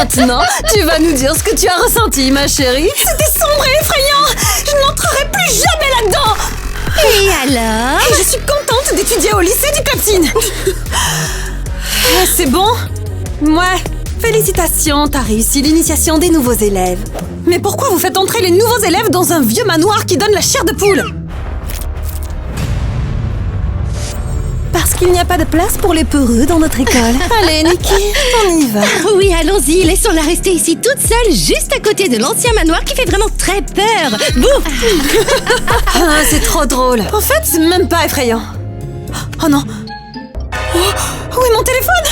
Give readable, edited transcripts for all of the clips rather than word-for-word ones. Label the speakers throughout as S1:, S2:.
S1: Maintenant, tu vas nous dire ce que tu as ressenti, ma chérie.
S2: C'était sombre et effrayant. Je n'entrerai plus jamais là-dedans.
S3: Et alors?
S2: Et je suis contente d'étudier au lycée du Cleptine.
S1: C'est bon? Ouais. Félicitations, t'as réussi l'initiation des nouveaux élèves.
S2: Mais pourquoi vous faites entrer les nouveaux élèves dans un vieux manoir qui donne la chair de poule?
S1: Parce qu'il n'y a pas de place pour les peureux dans notre école. Allez, Nikki, on y va.
S3: Oui, allons-y, laissons-la rester ici toute seule, juste à côté de l'ancien manoir qui fait vraiment très peur. Bouf!
S1: Ah, c'est trop drôle.
S2: En fait, c'est même pas effrayant. Oh non. Oh, où est mon téléphone?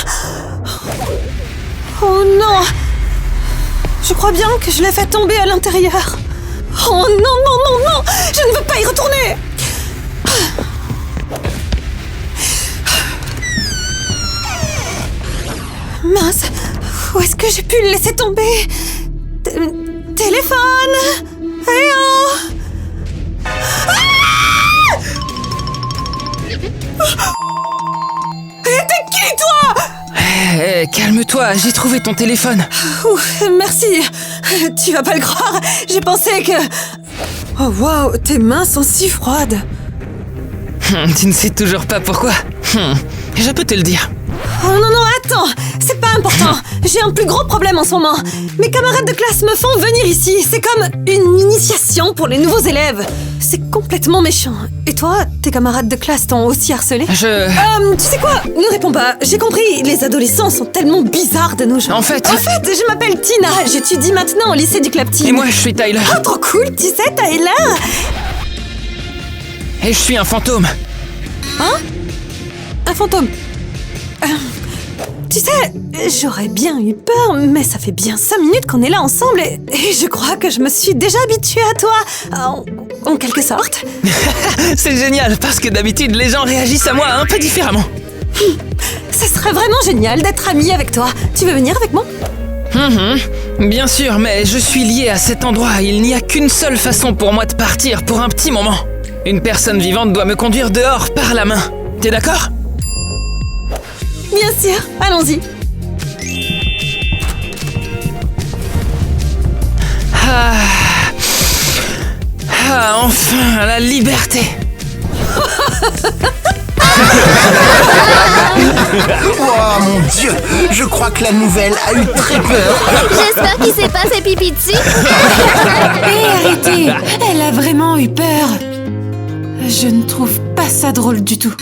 S2: Oh non. Je crois bien que je l'ai fait tomber à l'intérieur. Oh non, non, non, non. Je ne veux pas y retourner. Mince, où est-ce que j'ai pu le laisser tomber? Téléphone! Eh oh! T'es qui, toi?
S4: Hé, calme-toi, j'ai trouvé ton téléphone.
S2: Ouh, merci. Tu vas pas le croire, j'ai pensé que... Oh waouh, tes mains sont si froides.
S4: Tu ne sais toujours pas pourquoi. Je peux te le dire.
S2: Oh non, non, attends, c'est pas important. J'ai un plus gros problème en ce moment. Mes camarades de classe me font venir ici. C'est comme une initiation pour les nouveaux élèves. C'est complètement méchant. Et toi, tes camarades de classe t'ont aussi harcelé?
S4: Tu
S2: sais quoi? Ne réponds pas. J'ai compris, les adolescents sont tellement bizarres de nos jours.
S4: En fait,
S2: je m'appelle Tina. J'étudie maintenant au lycée du Cleptine.
S4: Et moi, je suis Tyler.
S2: Oh, trop cool, tu sais, Tyler.
S4: Et je suis un fantôme.
S2: Hein? Un fantôme? Tu sais, j'aurais bien eu peur, mais ça fait bien 5 minutes qu'on est là ensemble et je crois que je me suis déjà habituée à toi, en quelque sorte.
S4: C'est génial, parce que d'habitude, les gens réagissent à moi un peu différemment.
S2: Ça serait vraiment génial d'être amie avec toi. Tu veux venir avec moi?
S4: Bien sûr, mais je suis lié à cet endroit. Il n'y a qu'une seule façon pour moi de partir pour un petit moment. Une personne vivante doit me conduire dehors par la main. T'es d'accord?
S2: Bien sûr, allons-y.
S4: Enfin, la liberté.
S5: Oh mon Dieu, je crois que la nouvelle a eu très peur.
S6: J'espère qu'il s'est pas fait pipi dessus.
S2: Hé, arrêtez! Elle a vraiment eu peur. Je ne trouve pas ça drôle du tout.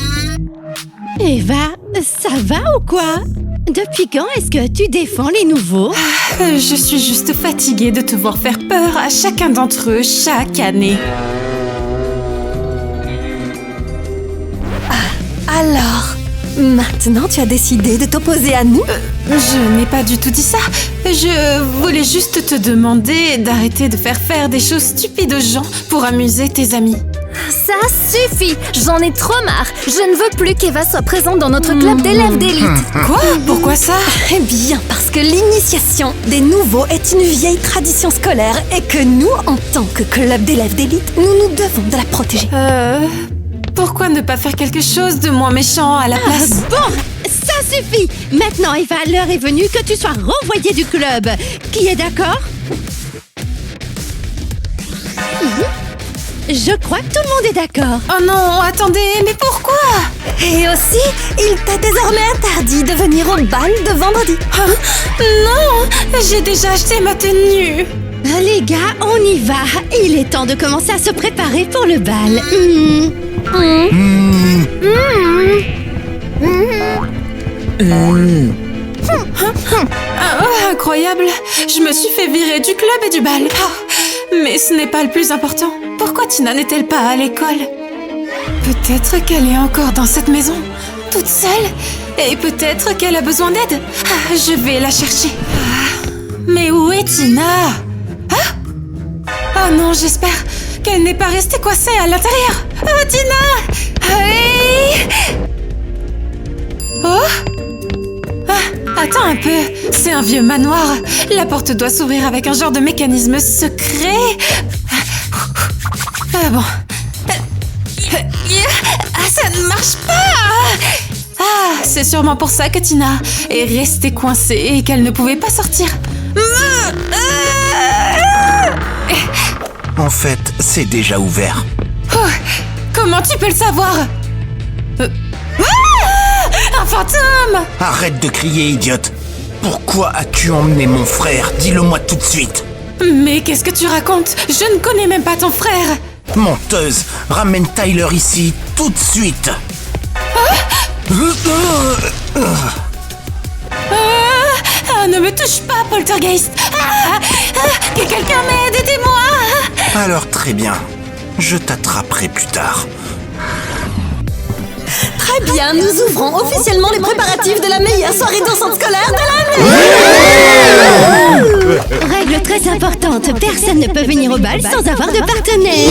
S3: Eva, ça va ou quoi? Depuis quand est-ce que tu défends les nouveaux?
S2: Je suis juste fatiguée de te voir faire peur à chacun d'entre eux chaque année.
S1: Alors, maintenant tu as décidé de t'opposer à nous?
S2: Je n'ai pas du tout dit ça. Je voulais juste te demander d'arrêter de faire des choses stupides aux gens pour amuser tes amis.
S6: Ça suffit. J'en ai trop marre. Je ne veux plus qu'Eva soit présente dans notre club d'élèves d'élite.
S2: Quoi? Pourquoi ça?
S1: Eh bien, parce que l'initiation des nouveaux est une vieille tradition scolaire et que nous, en tant que club d'élèves d'élite, nous devons de la protéger.
S2: Pourquoi ne pas faire quelque chose de moins méchant à la place?
S3: Bon, ça suffit. Maintenant, Eva, l'heure est venue que tu sois renvoyée du club. Qui est d'accord? Je crois que tout le monde est d'accord.
S2: Oh non, attendez, mais pourquoi?
S1: Et aussi, il t'est désormais interdit de venir au bal de vendredi.
S2: Non, j'ai déjà acheté ma tenue.
S3: Les gars, on y va. Il est temps de commencer à se préparer pour le bal.
S2: Incroyable, je me suis fait virer du club et du bal. Mais ce n'est pas le plus important. Pourquoi Tina n'est-elle pas à l'école? Peut-être qu'elle est encore dans cette maison, toute seule. Et peut-être qu'elle a besoin d'aide. Je vais la chercher. Mais où est Tina? Oh non, j'espère qu'elle n'est pas restée coincée à l'intérieur. Oh, Tina! Hey! Oh! Attends un peu, c'est un vieux manoir. La porte doit s'ouvrir avec un genre de mécanisme secret. Bon. Ça ne marche pas! C'est sûrement pour ça que Tina est restée coincée et qu'elle ne pouvait pas sortir.
S5: En fait, c'est déjà ouvert.
S2: Oh, comment tu peux le savoir? Un fantôme!
S5: Arrête de crier, idiote. Pourquoi as-tu emmené mon frère? Dis-le-moi tout de suite.
S2: Mais qu'est-ce que tu racontes? Je ne connais même pas ton frère.
S5: Menteuse, ramène Tyler ici, tout de suite.
S2: Ne me touche pas, Poltergeist. Que quelqu'un m'aide, aidez-moi.
S5: Alors très bien, je t'attraperai plus tard.
S1: Très bien, nous ouvrons officiellement les préparatifs de la meilleure soirée dansante scolaire de l'année.
S3: Règle très importante, personne ne peut venir au bal sans avoir de partenaire.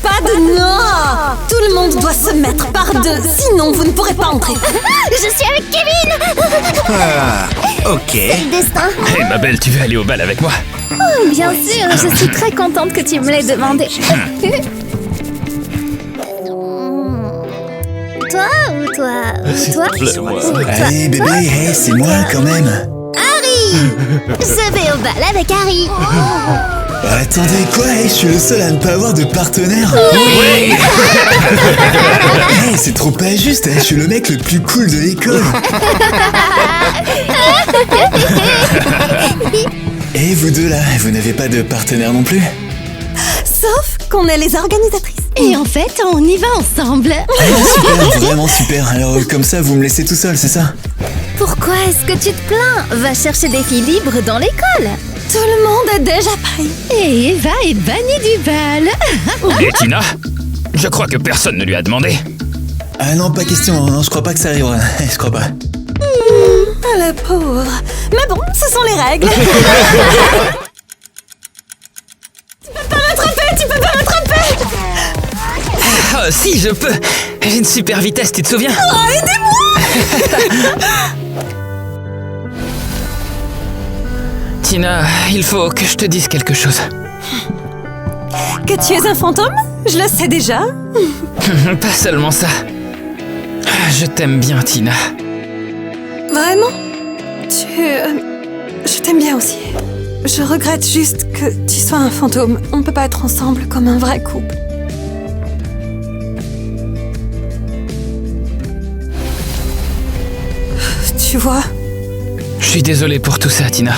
S1: Pas de non. Tout le monde doit se mettre par deux, sinon vous ne pourrez pas entrer.
S6: Je suis avec Kevin.
S5: Ok.
S6: Destin.
S4: Hé ma belle, tu veux aller au bal avec moi?
S6: Oh, bien sûr, je suis très contente que tu me l'aies demandé. Toi ou toi? Toi?
S7: Allez bébé, hey, c'est moi quand même.
S6: Harry. Je vais au bal avec Harry.
S7: Attendez, quoi? Hey, je suis le seul à ne pas avoir de partenaire. Hey, c'est trop pas juste, je suis le mec le plus cool de l'école. Et vous deux là, vous n'avez pas de partenaire non plus?
S1: Sauf qu'on est les organisatrices.
S3: Et en fait, on y va ensemble.
S7: Super, vraiment super. Alors comme ça, vous me laissez tout seul, c'est ça?
S6: Pourquoi est-ce que tu te plains? Va chercher des filles libres dans l'école.
S1: Tout le monde est déjà pris.
S3: Et Eva est bannie du bal.
S4: Et Tina? Je crois que personne ne lui a demandé.
S7: Ah non, pas question, non, je crois pas que ça arrivera. Je crois pas.
S1: Ah, le pauvre. Mais bon, ce sont les règles. Tu peux pas m'attraper.
S4: Oh, si, je peux. J'ai une super vitesse, tu te souviens?
S1: Oh, aidez-moi.
S4: Tina, il faut que je te dise quelque chose.
S1: Que tu es un fantôme? Je le sais déjà.
S4: Pas seulement ça. Je t'aime bien, Tina.
S1: Vraiment? Je t'aime bien aussi. Je regrette juste que tu sois un fantôme. On peut pas être ensemble comme un vrai couple. Tu vois?
S4: Je suis désolé pour tout ça, Tina.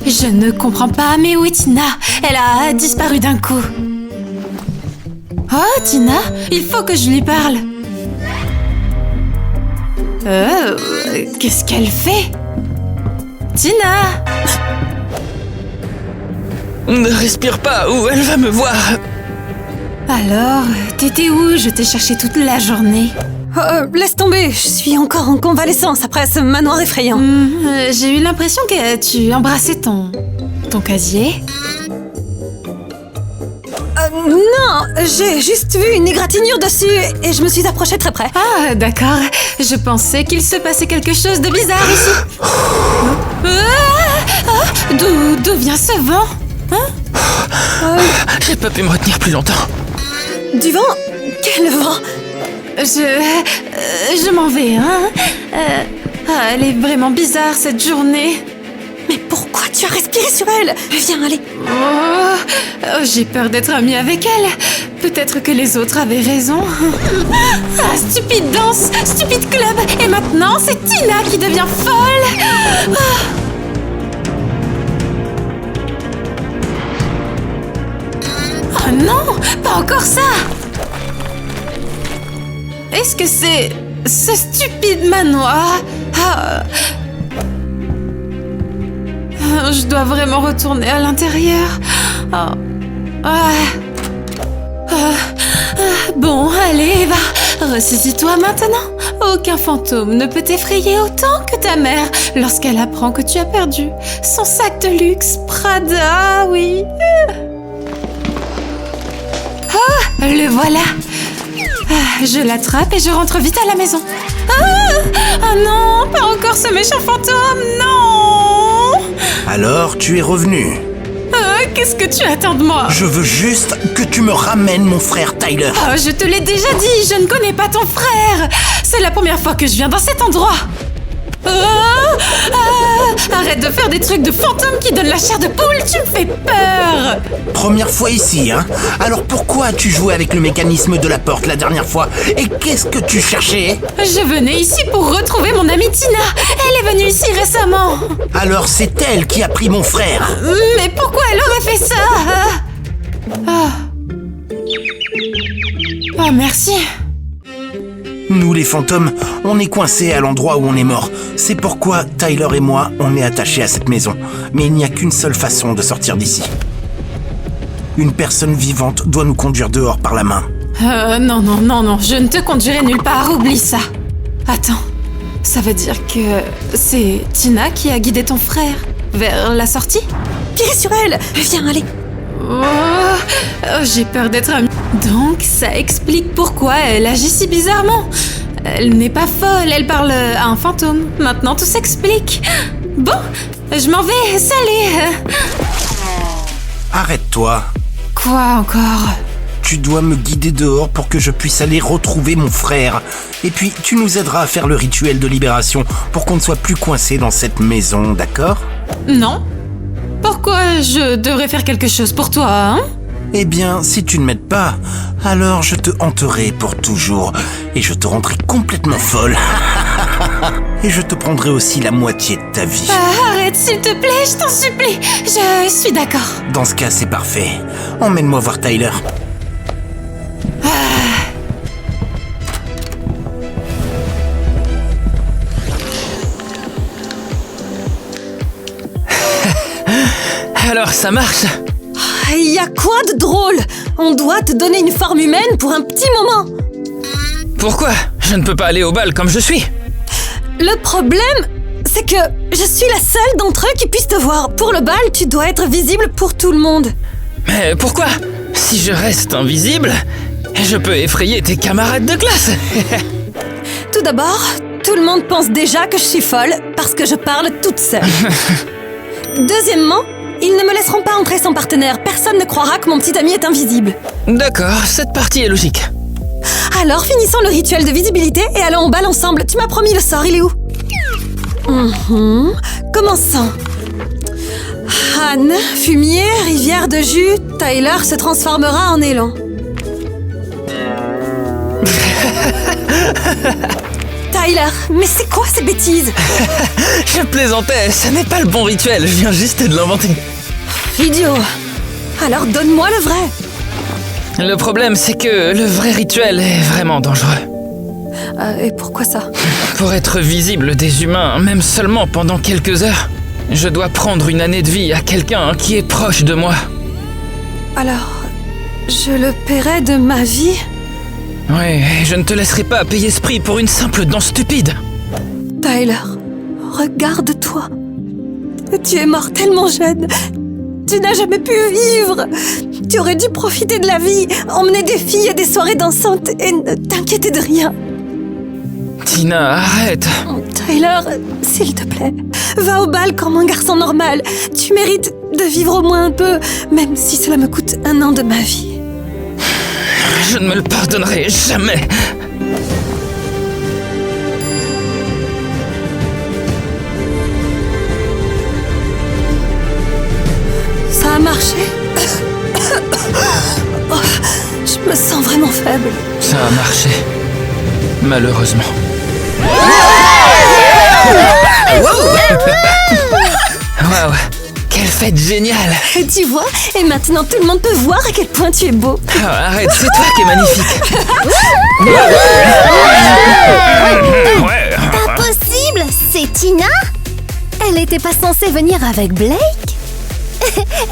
S2: Je ne comprends pas, mais où est Tina? Elle a disparu d'un coup. Oh, Tina, il faut que je lui parle. Qu'est-ce qu'elle fait? Tina!
S4: Ne respire pas ou elle va me voir.
S2: Alors, t'étais où? Je t'ai cherché toute la journée.
S1: Laisse tomber, je suis encore en convalescence après ce manoir effrayant.
S2: J'ai eu l'impression que tu embrassais ton casier.
S1: Non, j'ai juste vu une égratignure dessus et je me suis approchée très près.
S2: Ah, d'accord. Je pensais qu'il se passait quelque chose de bizarre ici. D'où vient ce vent?
S4: J'ai pas pu me retenir plus longtemps.
S1: Du vent? Quel vent?
S2: Je m'en vais, hein. Elle est vraiment bizarre cette journée.
S1: Mais pourquoi tu as respiré sur elle? Viens, allez.
S2: Oh, j'ai peur d'être amie avec elle. Peut-être que les autres avaient raison. Ah, stupide danse, stupide club. Et maintenant, c'est Tina qui devient folle. Oh non, pas encore ça. Est-ce que c'est ce stupide manoir? Je dois vraiment retourner à l'intérieur. Bon, allez, va. Ressaisis-toi maintenant. Aucun fantôme ne peut t'effrayer autant que ta mère lorsqu'elle apprend que tu as perdu son sac de luxe Prada, oui. Le voilà. Je l'attrape et je rentre vite à la maison. Ah non, pas encore ce méchant fantôme, non.
S5: Alors, tu es revenu.
S2: Qu'est-ce que tu attends de moi?
S5: Je veux juste que tu me ramènes mon frère Tyler.
S2: Oh, je te l'ai déjà dit, je ne connais pas ton frère. C'est la première fois que je viens dans cet endroit. Arrête de faire des trucs de fantôme qui donnent la chair de poule, tu me fais peur.
S5: Première fois ici, hein? Alors pourquoi as-tu joué avec le mécanisme de la porte la dernière fois? Et qu'est-ce que tu cherchais?
S2: Je venais ici pour retrouver mon amie Tina. Elle est venue ici récemment.
S5: Alors c'est elle qui a pris mon frère.
S2: Mais pourquoi elle aurait fait ça? Oh, merci.
S5: Nous les fantômes, on est coincés à l'endroit où on est mort. C'est pourquoi Tyler et moi, on est attachés à cette maison. Mais il n'y a qu'une seule façon de sortir d'ici. Une personne vivante doit nous conduire dehors par la main.
S2: Non, je ne te conduirai nulle part, oublie ça. Attends, ça veut dire que c'est Tina qui a guidé ton frère vers la sortie?
S1: Tirez sur elle. Viens, allez.
S2: J'ai peur d'être amie. Donc, ça explique pourquoi elle agit si bizarrement. Elle n'est pas folle, elle parle à un fantôme. Maintenant, tout s'explique. Bon, je m'en vais, salut.
S5: Arrête-toi.
S2: Quoi encore?
S5: Tu dois me guider dehors pour que je puisse aller retrouver mon frère. Et puis, tu nous aideras à faire le rituel de libération pour qu'on ne soit plus coincé dans cette maison, d'accord?
S2: Non. Pourquoi je devrais faire quelque chose pour toi, hein?
S5: Eh bien, si tu ne m'aides pas, alors je te hanterai pour toujours. Et je te rendrai complètement folle. Et je te prendrai aussi la moitié de ta vie.
S2: Arrête, s'il te plaît, je t'en supplie. Je suis d'accord.
S5: Dans ce cas, c'est parfait. Emmène-moi voir Tyler.
S4: Alors ça marche?
S1: Il y a quoi de drôle? On doit te donner une forme humaine pour un petit moment.
S4: Pourquoi? Je ne peux pas aller au bal comme je suis.
S1: Le problème, c'est que je suis la seule d'entre eux qui puisse te voir. Pour le bal, tu dois être visible pour tout le monde.
S4: Mais pourquoi? Si je reste invisible, je peux effrayer tes camarades de classe.
S1: Tout d'abord, tout le monde pense déjà que je suis folle parce que je parle toute seule. Deuxièmement, ils ne me laisseront pas entrer sans partenaire. Personne ne croira que mon petit ami est invisible.
S4: D'accord, cette partie est logique.
S1: Alors, finissons le rituel de visibilité et allons au bal ensemble. Tu m'as promis le sort, il est où? Commençons. Anne, fumier, rivière de jus, Tyler se transformera en élan. Tyler, mais c'est quoi ces bêtises?
S4: Je plaisantais, ce n'est pas le bon rituel, je viens juste de l'inventer.
S1: Idiot. Alors donne-moi le vrai.
S4: Le problème, c'est que le vrai rituel est vraiment dangereux.
S1: Et pourquoi ça?
S4: Pour être visible des humains, même seulement pendant quelques heures, je dois prendre une année de vie à quelqu'un qui est proche de moi.
S1: Alors, je le paierai de ma vie?
S4: Oui, je ne te laisserai pas payer ce prix pour une simple danse stupide.
S1: Tyler, regarde-toi. Tu es mort tellement jeune. Tu n'as jamais pu vivre. Tu aurais dû profiter de la vie, emmener des filles à des soirées dansantes et ne t'inquiéter de rien.
S4: Tina, arrête.
S1: Tyler, s'il te plaît, va au bal comme un garçon normal. Tu mérites de vivre au moins un peu, même si cela me coûte 1 an de ma vie.
S4: Je ne me le pardonnerai jamais.
S1: Ça a marché. Oh, je me sens vraiment faible.
S4: Ça a marché. Malheureusement. Waouh! Quelle fête géniale!
S1: Et tu vois, et maintenant tout le monde peut voir à quel point tu es beau.
S4: Oh, arrête, c'est toi qui es magnifique!
S6: Pas possible, c'est Tina? Elle était pas censée venir avec Blake?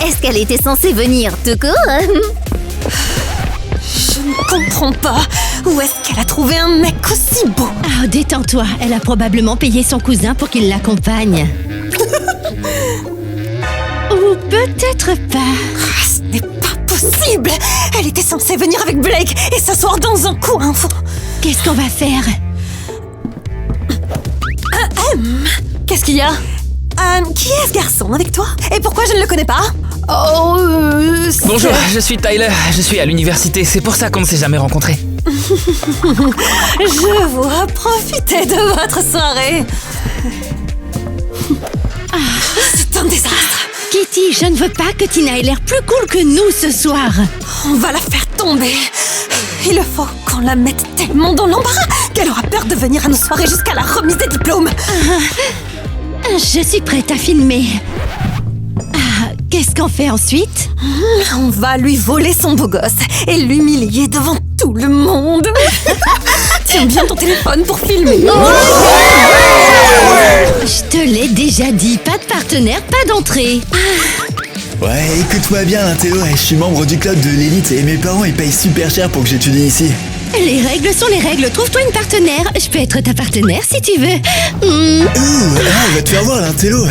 S6: Est-ce qu'elle était censée venir tout court?
S1: Je ne comprends pas. Où est-ce qu'elle a trouvé un mec aussi beau?
S3: Ah, détends-toi, elle a probablement payé son cousin pour qu'il l'accompagne. Ou peut-être pas.
S1: Ah, ce n'est pas possible. Elle était censée venir avec Blake et s'asseoir dans un coin.
S3: Qu'est-ce qu'on va faire?
S1: Qu'est-ce qu'il y a? Qui est ce garçon avec toi? Et pourquoi je ne le connais pas?
S4: Bonjour, je suis Tyler, je suis à l'université, c'est pour ça qu'on ne s'est jamais rencontrés.
S1: Je vois, profitez de votre soirée. C'est un désastre.
S3: Kitty, je ne veux pas que Tina ait l'air plus cool que nous ce soir.
S1: On va la faire tomber. Il faut qu'on la mette tellement dans l'embarras qu'elle aura peur de venir à nos soirées jusqu'à la remise des diplômes.
S3: Je suis prête à filmer. Qu'est-ce qu'on fait ensuite?
S1: On va lui voler son beau gosse et l'humilier devant tout le monde. Tiens bien ton téléphone pour filmer.
S3: Je te l'ai déjà dit, pas de partenaire, pas d'entrée.
S7: Ouais, écoute-moi bien, Intello, je suis membre du club de l'élite et mes parents ils payent super cher pour que j'étudie ici.
S3: Les règles sont les règles, trouve-toi une partenaire. Je peux être ta partenaire si tu veux.
S7: Ouh, on va te faire voir, l'Intello.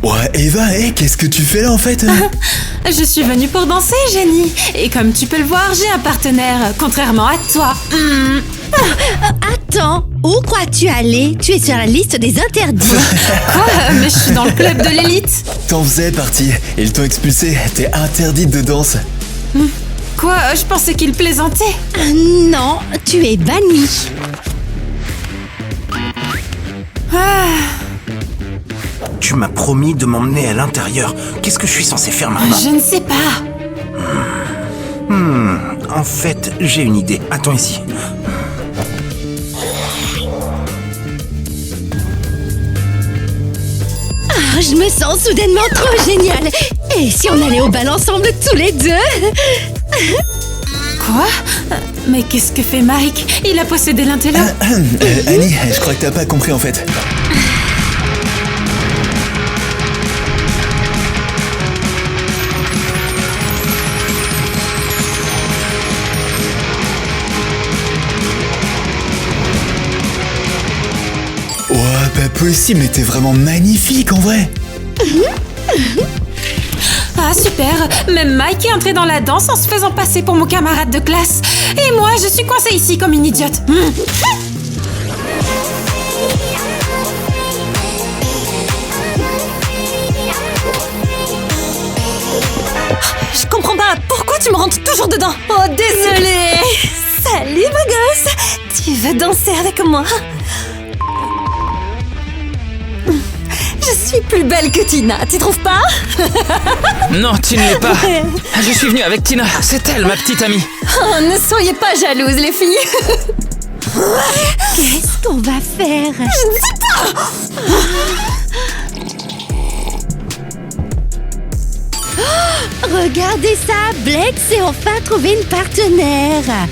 S7: Ouais, Eva, qu'est-ce que tu fais là en fait?
S2: Je suis venue pour danser, Jenny. Et comme tu peux le voir, j'ai un partenaire, contrairement à toi.
S3: Attends, où crois-tu aller? Tu es sur la liste des interdits.
S2: Quoi? Mais je suis dans le club de l'élite.
S7: T'en faisais partie, ils t'ont expulsé, t'es interdite de danse.
S2: Quoi? Je pensais qu'il plaisantait.
S3: Non, tu es bannie.
S5: Tu m'as promis de m'emmener à l'intérieur. Qu'est-ce que je suis censé faire maintenant?
S2: Je ne sais pas.
S5: En fait, j'ai une idée. Attends ici.
S3: Je me sens soudainement trop géniale. Et si on allait au bal ensemble tous les deux?
S2: Quoi? Mais qu'est-ce que fait Mike? Il a possédé l'intello.
S7: Annie, je crois que t'as pas compris en fait. Ouais, pas possible, mais t'es vraiment magnifique en vrai.
S2: Ah super! Même Mike est entré dans la danse en se faisant passer pour mon camarade de classe. Et moi, je suis coincée ici comme une idiote.
S1: Je comprends pas, pourquoi tu me rentres toujours dedans? Oh, désolée. Salut, beau gosse. Tu veux danser avec moi? Je suis plus belle que Tina, tu trouves pas?
S4: Non, tu ne l'es pas. Je suis venu avec Tina, c'est elle, ma petite amie.
S1: Oh, ne soyez pas jalouses, les filles.
S3: Qu'est-ce qu'on va faire?
S1: Je ne sais pas.
S3: Regardez ça, Blake s'est enfin trouvé une partenaire.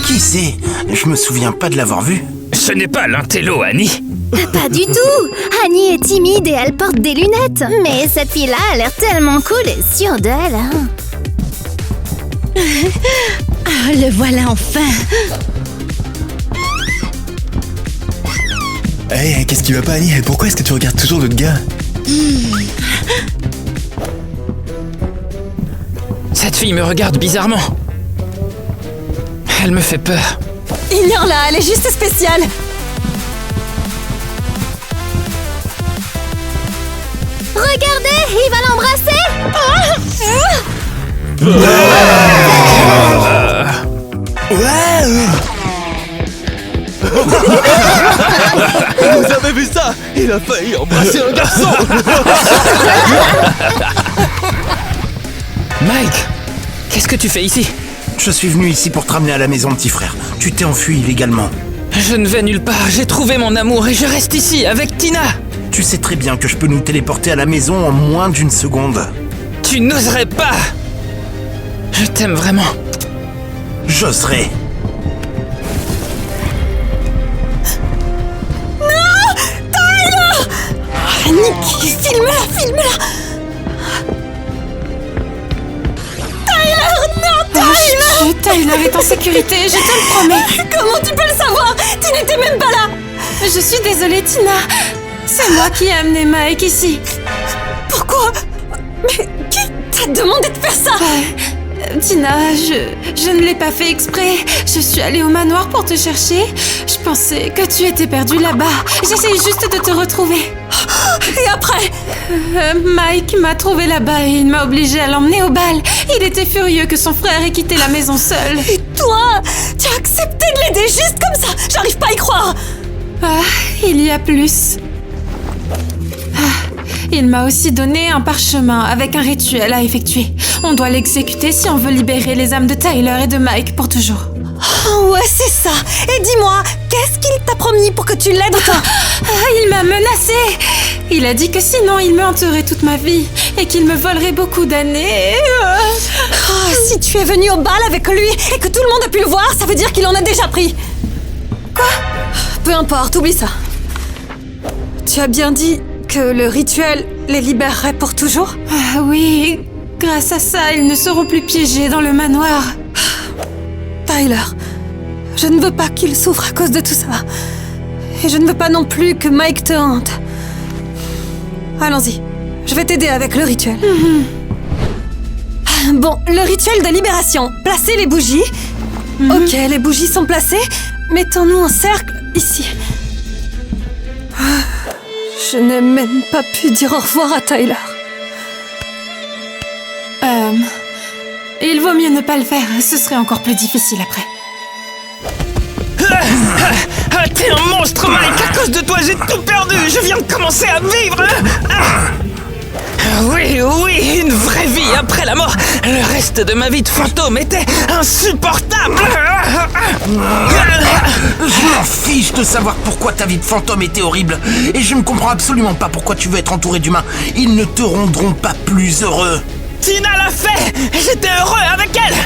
S5: Qui c'est? Je me souviens pas de l'avoir vu.
S4: Ce n'est pas l'intello, Annie.
S6: Pas du tout. Annie est timide et elle porte des lunettes. Mais cette fille-là a l'air tellement cool et sûre d'elle. Hein.
S3: Ah, le voilà enfin.
S7: Hey, qu'est-ce qui va pas, Annie? Pourquoi est-ce que tu regardes toujours l'autre gars?
S4: Cette fille me regarde bizarrement. Elle me fait peur.
S1: Ignore-la, elle est juste spéciale.
S6: Regardez, il va l'embrasser.
S7: Ouais.
S8: Vous avez vu ça? Il a failli embrasser un garçon.
S4: Mike, qu'est-ce que tu fais ici?
S5: Je suis venu ici pour te ramener à la maison, petit frère. Tu t'es enfui illégalement.
S4: Je ne vais nulle part, j'ai trouvé mon amour et je reste ici avec Tina.
S5: Tu sais très bien que je peux nous téléporter à la maison en moins d'une seconde.
S4: Tu n'oserais pas. Je t'aime vraiment.
S5: J'oserais.
S1: Nicky, filme-la, filme-la. Tyler, non, Tyler.
S2: Chut, Tyler est en sécurité, je te le promets.
S1: Comment tu peux le savoir? Tu n'étais même pas là.
S2: Je suis désolée, Tina. C'est moi qui ai amené Mike ici.
S1: Pourquoi? Mais qui t'a demandé de faire ça?
S2: Tina, je ne l'ai pas fait exprès. Je suis allée au manoir pour te chercher. Je pensais que tu étais perdue là-bas. J'essayais juste de te retrouver.
S1: Et après?
S2: Mike m'a trouvée là-bas et il m'a obligée à l'emmener au bal. Il était furieux que son frère ait quitté la maison seul.
S1: Et toi? Tu as accepté de l'aider juste comme ça? J'arrive pas à y croire.
S2: Ah, il y a plus. Il m'a aussi donné un parchemin avec un rituel à effectuer. On doit l'exécuter si on veut libérer les âmes de Tyler et de Mike pour toujours.
S1: Oh ouais, c'est ça. Et dis-moi, qu'est-ce qu'il t'a promis pour que tu l'aides autant?
S2: Il m'a menacé. Il a dit que sinon il me hanterait toute ma vie et qu'il me volerait beaucoup d'années.
S1: Oh, si tu es venu au bal avec lui et que tout le monde a pu le voir, ça veut dire qu'il en a déjà pris. Quoi? Peu importe, oublie ça. Tu as bien dit que le rituel les libérerait pour toujours?
S2: Ah oui, grâce à ça, ils ne seront plus piégés dans le manoir.
S1: Tyler, je ne veux pas qu'il souffre à cause de tout ça. Et je ne veux pas non plus que Mike te hante. Allons-y, je vais t'aider avec le rituel. Bon, le rituel de libération. Placez les bougies. Ok, les bougies sont placées. Mettons-nous en cercle ici. Je n'ai même pas pu dire au revoir à Tyler.
S2: Il vaut mieux ne pas le faire, ce serait encore plus difficile après.
S4: T'es un monstre, Mike! À cause de toi, j'ai tout perdu! Je viens de commencer à vivre! Oui, une vraie vie après la mort! Le reste de ma vie de fantôme était insupportable!
S5: Je m'en fiche de savoir pourquoi ta vie de fantôme était horrible. Et je ne comprends absolument pas pourquoi tu veux être entouré d'humains. Ils ne te rendront pas plus heureux.
S4: Tina l'a fait! J'étais heureux avec elle!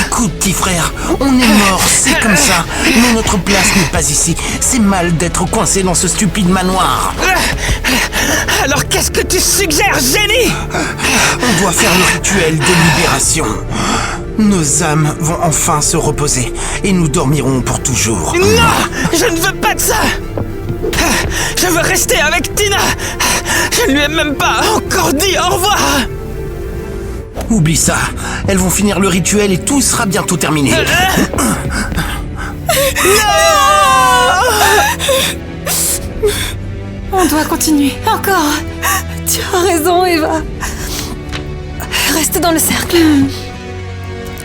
S5: Écoute, petit frère, on est mort, c'est comme ça. Mais notre place n'est pas ici. C'est mal d'être coincé dans ce stupide manoir.
S4: Alors qu'est-ce que tu suggères, génie?
S5: On doit faire le rituel de libération. Nos âmes vont enfin se reposer et nous dormirons pour toujours.
S4: Non! Je ne veux pas de ça! Je veux rester avec Tina! Je ne lui ai même pas encore dit au revoir!
S5: Oublie ça. Elles vont finir le rituel et tout sera bientôt terminé.
S2: On doit continuer, encore.
S1: Tu as raison, Eva. Reste dans le cercle.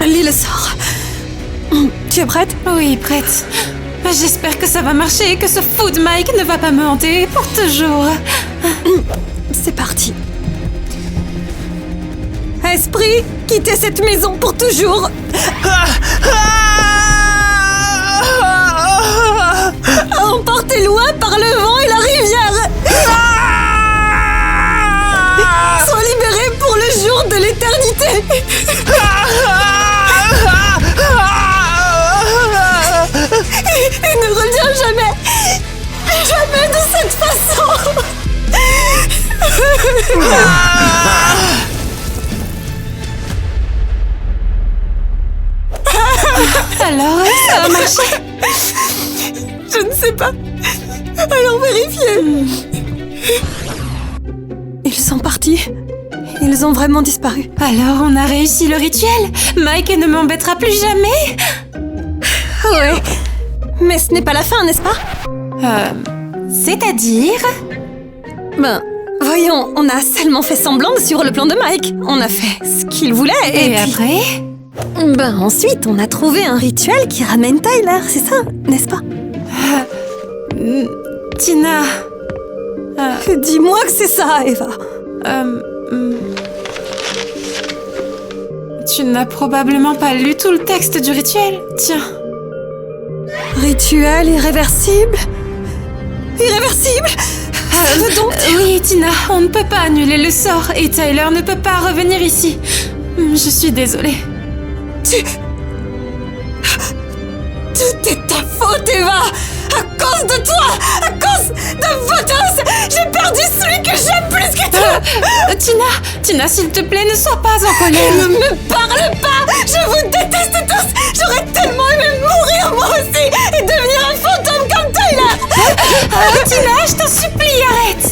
S1: Lis le sort. Tu es prête?
S2: Oui, prête. J'espère que ça va marcher et que ce fou de Mike ne va pas me hanter pour toujours.
S1: C'est parti. Esprit, quittez cette maison pour toujours. Emporté loin par le vent et la rivière. Sois libéré pour le jour de l'éternité. Et ne reviens jamais de cette façon.
S2: Alors, ça a marché?
S1: Je ne sais pas. Allons vérifier. Ils sont partis. Ils ont vraiment disparu.
S2: Alors, on a réussi le rituel. Mike ne m'embêtera plus jamais.
S1: Ouais. Mais ce n'est pas la fin, n'est-ce pas?
S2: C'est-à-dire?
S1: Ben, voyons, on a seulement fait semblant de suivre le plan de Mike. On a fait ce qu'il voulait et puis...
S2: après?
S1: Ben, ensuite, on a trouvé un rituel qui ramène Tyler, c'est ça, n'est-ce pas?
S2: Tina...
S1: Dis-moi que c'est ça, Eva.
S2: Tu n'as probablement pas lu tout le texte du rituel. Tiens.
S1: Rituel irréversible? Irréversible? Donc...
S2: Oui, Tina, on ne peut pas annuler le sort et Tyler ne peut pas revenir ici. Je suis désolée.
S1: Tout est ta faute, Eva! À cause de toi! À cause de Votos! J'ai perdu celui que j'aime plus que toi!
S2: Tina, s'il te plaît, ne sois pas en colère.
S1: Ne me parle pas! Je vous déteste tous! J'aurais tellement aimé mourir moi aussi et devenir un fantôme comme Tyler!
S2: Tina, je t'en supplie, arrête!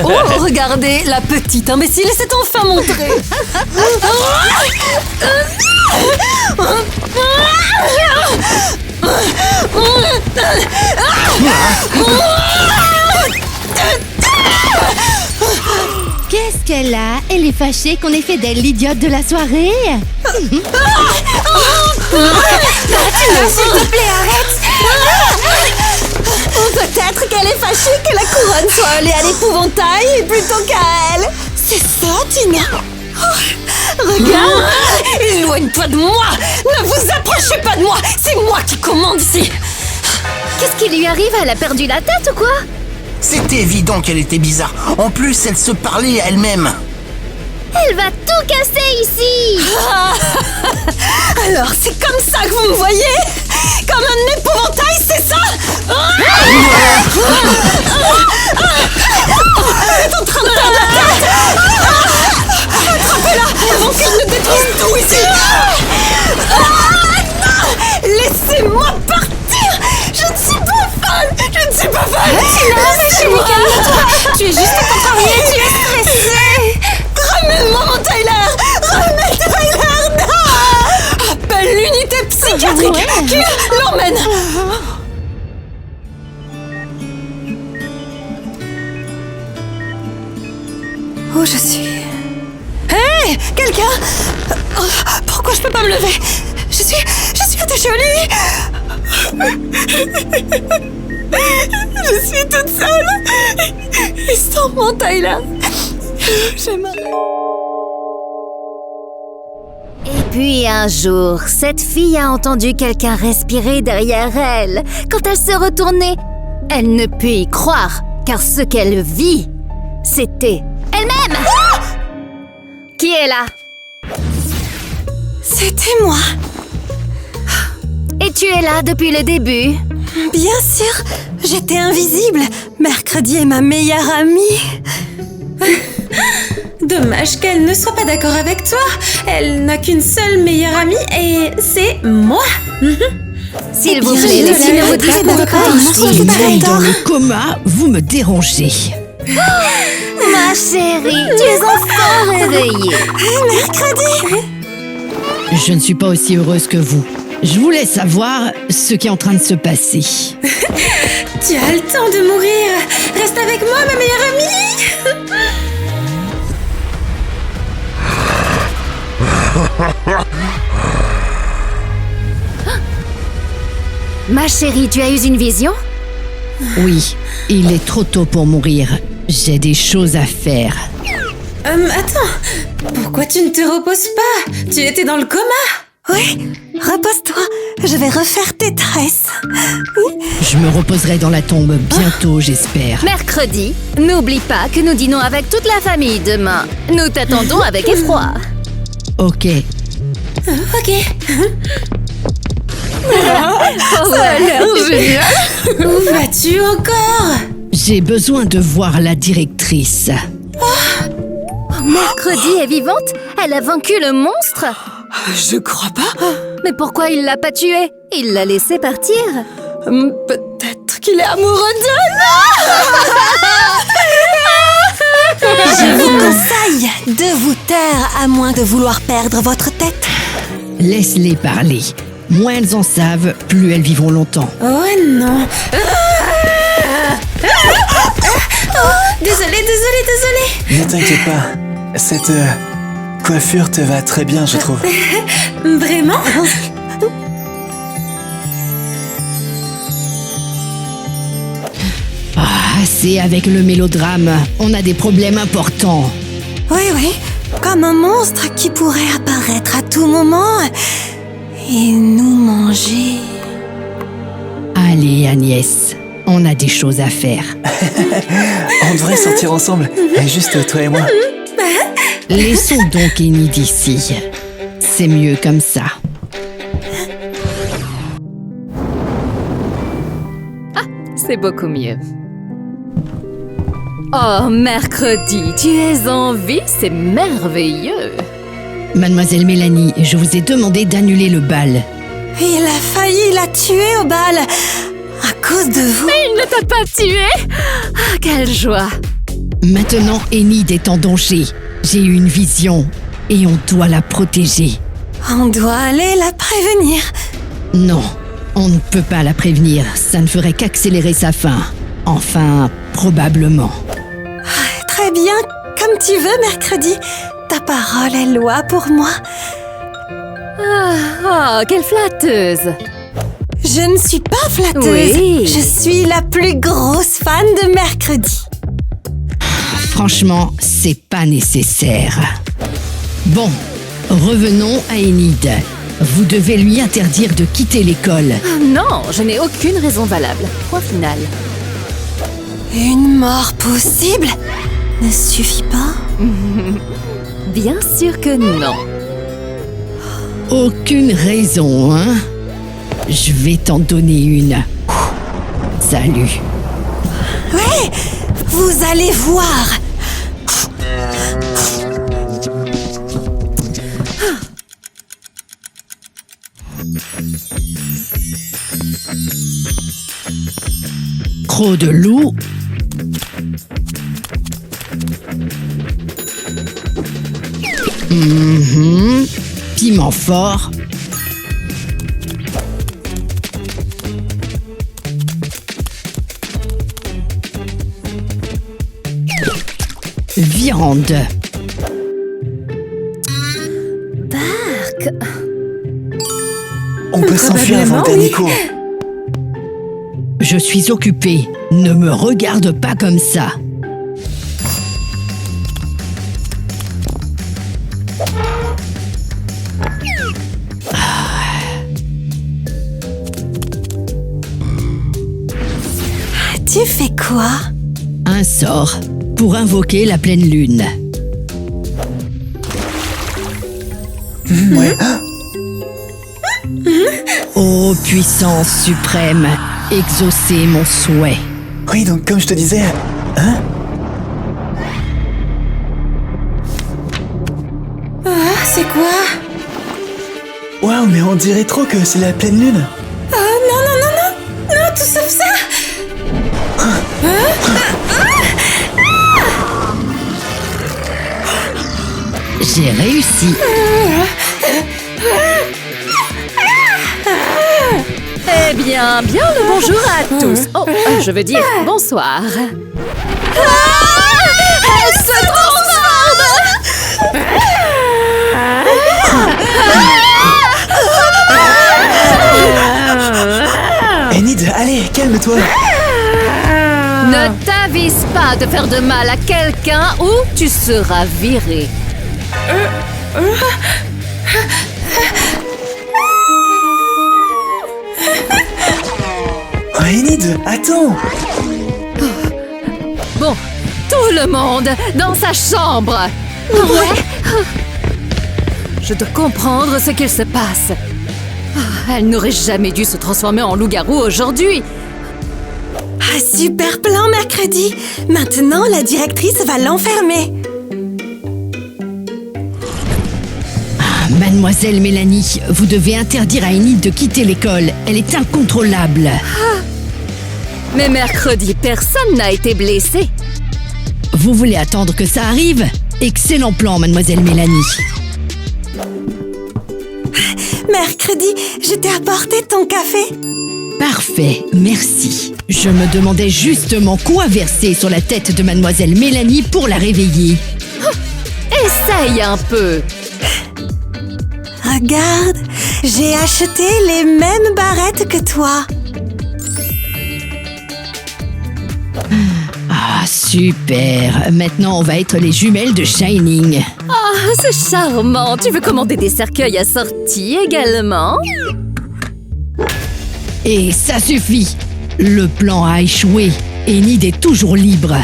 S1: Oh, regardez, la petite imbécile s'est enfin montrée!
S3: Qu'est-ce qu'elle a? Elle est fâchée qu'on ait fait d'elle l'idiote de la soirée.
S2: Tina, s'il te plaît, arrête.
S1: Ou peut-être qu'elle est fâchée que la couronne soit allée à l'épouvantail plutôt qu'à elle. C'est ça, Tina? Oh, regarde! Éloigne-toi de moi! Ne vous approchez pas de moi! C'est moi qui commande ici!
S6: Qu'est-ce qui lui arrive? Elle a perdu la tête ou quoi?
S5: C'était évident qu'elle était bizarre. En plus, elle se parlait à elle-même.
S6: Elle va tout casser ici!
S1: Alors, c'est comme ça que vous me voyez? Comme un épouvantail, c'est ça? Elle est en train de perdre la tête! Attrapez-la avant qu'elle ne détruise tout ici! Non! Laissez-moi partir! Je ne suis pas folle! Je ne suis pas folle!
S2: Tina, ma chérie, calme-toi. Tu es juste contrariée, tu es stressée.
S1: Ramène-moi mon Tyler! Ramène Tyler! Non! Appelle l'unité psychiatrique qui l'emmène! Où je suis? Hé! Quelqu'un! Oh, pourquoi je peux pas me lever? Je suis attachée au lit! Je suis toute seule! Et sans mon Tyler! J'aimerais...
S6: Et puis un jour, cette fille a entendu quelqu'un respirer derrière elle. Quand elle se retournait, elle ne put y croire, car ce qu'elle vit, c'était elle-même. Qui est là?
S1: C'était moi!
S6: Et tu es là depuis le début?
S1: Bien sûr! J'étais invisible! Mercredi est ma meilleure amie!
S2: Dommage qu'elle ne soit pas d'accord avec toi. Elle n'a qu'une seule meilleure amie et c'est moi.
S6: S'il vous
S1: bien,
S6: plaît,
S1: je
S6: laissez-nous
S1: l'avais
S6: vous
S1: pas
S6: disputer.
S1: d'accord.
S3: Et même dans le coma, vous me dérangez.
S6: Ma chérie, tu es enfin réveillée.
S1: Mercredi!
S3: Je ne suis pas aussi heureuse que vous. Je voulais savoir ce qui est en train de se passer.
S2: Tu as le temps de mourir. Reste avec moi, ma meilleure amie.
S6: Ma chérie, tu as eu une vision?
S3: Oui, il est trop tôt pour mourir. J'ai des choses à faire.
S2: Attends. Pourquoi tu ne te reposes pas? Tu étais dans le coma.
S1: Oui, repose-toi. Je vais refaire tes tresses.
S3: Je me reposerai dans la tombe bientôt, j'espère.
S6: Mercredi, n'oublie pas que nous dînons avec toute la famille demain. Nous t'attendons avec effroi.
S3: Ok.
S2: Ok.
S6: Ça a l'air génial.
S2: Où vas-tu encore?
S3: J'ai besoin de voir la directrice.
S6: Mercredi est vivante? Elle a vaincu le monstre?
S1: Je crois pas.
S6: Mais pourquoi il l'a pas tuée? Il l'a laissée partir?
S1: Peut-être qu'il est amoureux d'elle. Je vous conseille de vous taire à moins de vouloir perdre votre tête.
S3: Laisse-les parler. Moins elles en savent, plus elles vivront longtemps.
S2: Oh non. Désolée.
S7: Ne t'inquiète pas, cette coiffure te va très bien, je trouve.
S2: Vraiment?
S3: Assez avec le mélodrame. On a des problèmes importants.
S1: Oui, comme un monstre qui pourrait apparaître à tout moment et nous manger.
S3: Allez, Agnès, on a des choses à faire.
S7: On devrait sortir ensemble, juste toi et moi.
S3: Laissons donc Enid d'ici. C'est mieux comme ça.
S6: C'est beaucoup mieux. Oh, mercredi, tu es en vie, c'est merveilleux.
S3: Mademoiselle Mélanie, je vous ai demandé d'annuler le bal.
S1: Il a failli la tuer au bal à cause de vous.
S6: Il ne t'a pas tué? Ah, quelle joie.
S3: Maintenant, Enid est en danger. J'ai eu une vision et on doit la protéger.
S1: On doit aller la prévenir.
S3: Non, on ne peut pas la prévenir. Ça ne ferait qu'accélérer sa fin. Enfin, probablement.
S1: Très bien, comme tu veux, mercredi. Ta parole est loi pour moi.
S6: Ah, quelle flatteuse!
S1: Je ne suis pas flatteuse.
S6: Oui.
S1: Je suis la plus grosse fan de mercredi.
S3: Franchement, c'est pas nécessaire. Bon, revenons à Enid. Vous devez lui interdire de quitter l'école.
S6: Non, je n'ai aucune raison valable. Point final.
S1: Une mort possible ne suffit pas.
S6: Bien sûr que non.
S3: Aucune raison, hein? Je vais t'en donner une. Salut.
S1: Ouais, vous allez voir.
S3: Croc de loup. Piment fort. Viande.
S7: On peut s'enfuir avant le dernier cours.
S3: Je suis occupée. Ne me regarde pas comme ça.
S1: Tu fais quoi?
S3: Un sort pour invoquer la pleine lune.
S7: Ouais.
S3: Ô puissance suprême, exaucez mon souhait.
S7: Oui, donc comme je te disais... Hein?
S2: C'est quoi?
S7: Waouh, mais on dirait trop que c'est la pleine lune.
S2: Non, tout sauf ça!
S3: J'ai réussi.
S6: Eh bien, bien le bonjour à tous. Oh, je veux dire bonsoir. Elle se transforme!
S7: Enid, allez, calme-toi.
S6: Ne t'avise pas de faire de mal à quelqu'un ou tu seras viré.
S7: Oh, Enid, attends.
S6: Bon, tout le monde dans sa chambre. Ouais. Je dois comprendre ce qu'il se passe. Elle n'aurait jamais dû se transformer en loup-garou aujourd'hui.
S1: Ah, super plan, mercredi. Maintenant, la directrice va l'enfermer.
S3: Mademoiselle Mélanie, vous devez interdire à Enid de quitter l'école. Elle est incontrôlable.
S6: Mais mercredi, personne n'a été blessé.
S3: Vous voulez attendre que ça arrive? Excellent plan, Mademoiselle Mélanie.
S1: Mercredi, je t'ai apporté ton café.
S3: Parfait, merci. Je me demandais justement quoi verser sur la tête de Mademoiselle Mélanie pour la réveiller.
S6: Essaye un peu.
S1: Regarde, j'ai acheté les mêmes barrettes que toi.
S3: Ah, super. Maintenant, on va être les jumelles de Shining.
S6: Ah, c'est charmant. Tu veux commander des cercueils assortis également?
S3: Et ça suffit. Le plan a échoué. Enid est toujours libre.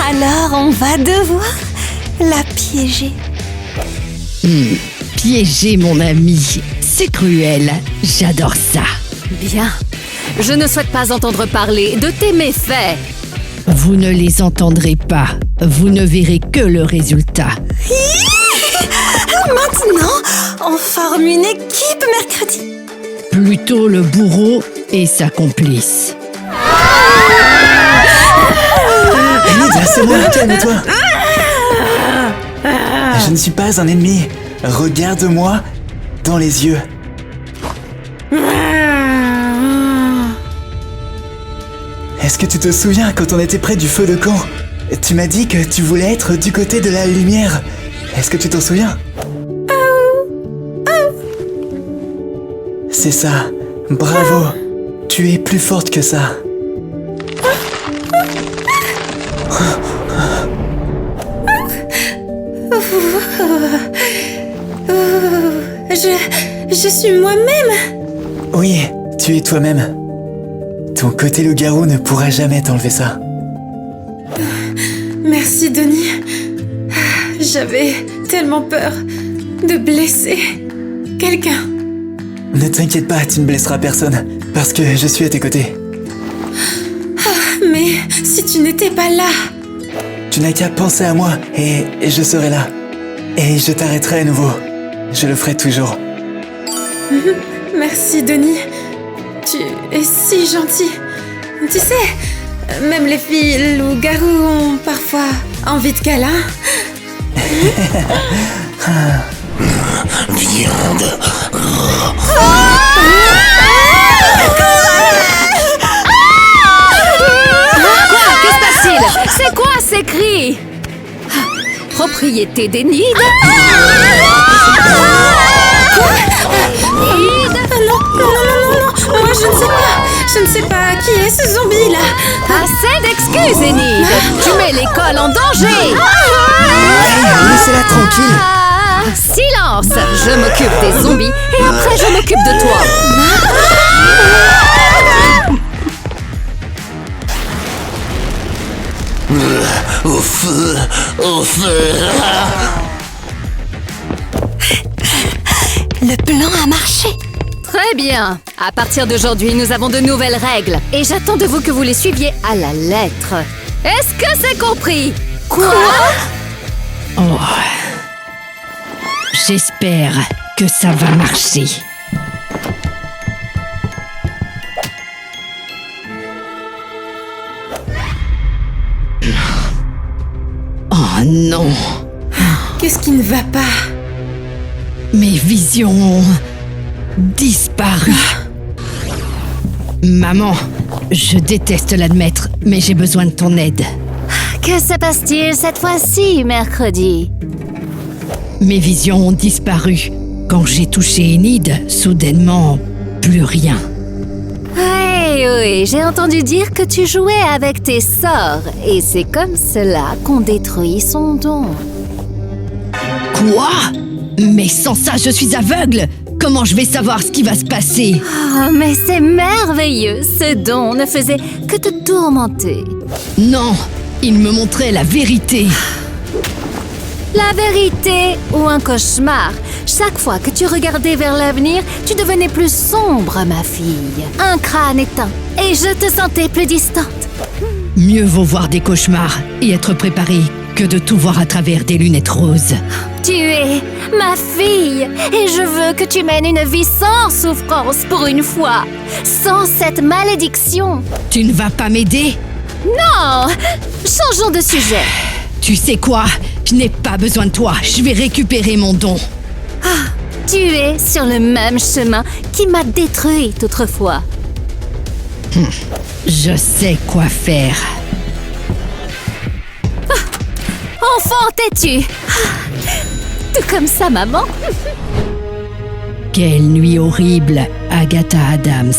S1: Alors, on va devoir la piéger.
S3: Piéger mon ami, c'est cruel. J'adore ça.
S6: Bien. Je ne souhaite pas entendre parler de tes méfaits.
S3: Vous ne les entendrez pas. Vous ne verrez que le résultat.
S1: Maintenant, on forme une équipe mercredi.
S3: Plutôt le bourreau et sa complice.
S7: Enid, c'est moi, calme-toi. Je ne suis pas un ennemi. Regarde-moi dans les yeux. Est-ce que tu te souviens quand on était près du feu de camp tu m'as dit que tu voulais être du côté de la lumière. Est-ce que tu t'en souviens? C'est ça. Bravo. Tu es plus forte que ça.
S2: Je suis moi-même.
S7: Oui, tu es toi-même. Ton côté loup-garou ne pourra jamais t'enlever ça.
S2: Merci, Denis. J'avais tellement peur de blesser quelqu'un.
S7: Ne t'inquiète pas, tu ne blesseras personne, parce que je suis à tes côtés.
S2: Mais si tu n'étais pas là...
S7: Tu n'as qu'à penser à moi, et je serai là. Et je t'arrêterai à nouveau. Je le ferai toujours.
S2: Merci, Denis. Tu es si gentil. Tu sais, même les filles loups-garous ont parfois envie de câlin.
S5: Viande.
S6: Que se passe-t-il? C'est quoi ces cris? Propriété d'Enid?
S2: Non, moi je ne sais pas qui est ce zombie-là.
S6: Assez d'excuses, Enid! Tu mets l'école en danger!
S7: Laissez-la tranquille.
S6: Silence! Je m'occupe des zombies et après je m'occupe de toi!
S5: Au feu, au feu.
S1: Le plan a marché.
S6: Très bien! À partir d'aujourd'hui, nous avons de nouvelles règles et j'attends de vous que vous les suiviez à la lettre. Est-ce que c'est compris? Quoi?
S3: Oh. J'espère que ça va marcher. Oh non!
S2: Qu'est-ce qui ne va pas?
S3: Mes visions ont disparu. Maman, je déteste l'admettre, mais j'ai besoin de ton aide.
S6: Que se passe-t-il cette fois-ci, mercredi?
S3: Mes visions ont disparu. Quand j'ai touché Enid, soudainement, plus rien.
S6: Oui, j'ai entendu dire que tu jouais avec tes sorts et c'est comme cela qu'on détruit son don.
S3: Quoi? Mais sans ça, je suis aveugle! Comment je vais savoir ce qui va se passer?
S6: Oh, mais c'est merveilleux! Ce don ne faisait que te tourmenter.
S3: Non, il me montrait la vérité.
S6: La vérité ou un cauchemar? Chaque fois que tu regardais vers l'avenir, tu devenais plus sombre, ma fille. Un crâne éteint, et je te sentais plus distante.
S3: Mieux vaut voir des cauchemars et être préparé que de tout voir à travers des lunettes roses.
S6: Tu es ma fille, et je veux que tu mènes une vie sans souffrance pour une fois, sans cette malédiction.
S3: Tu ne vas pas m'aider?
S6: Non! Changeons de sujet.
S3: Tu sais quoi? Je n'ai pas besoin de toi. Je vais récupérer mon don.
S6: Tu es sur le même chemin qui m'a détruite autrefois.
S3: Je sais quoi faire.
S6: Enfant têtu! Tout comme ça, maman.
S3: Quelle nuit horrible, Agatha Adams.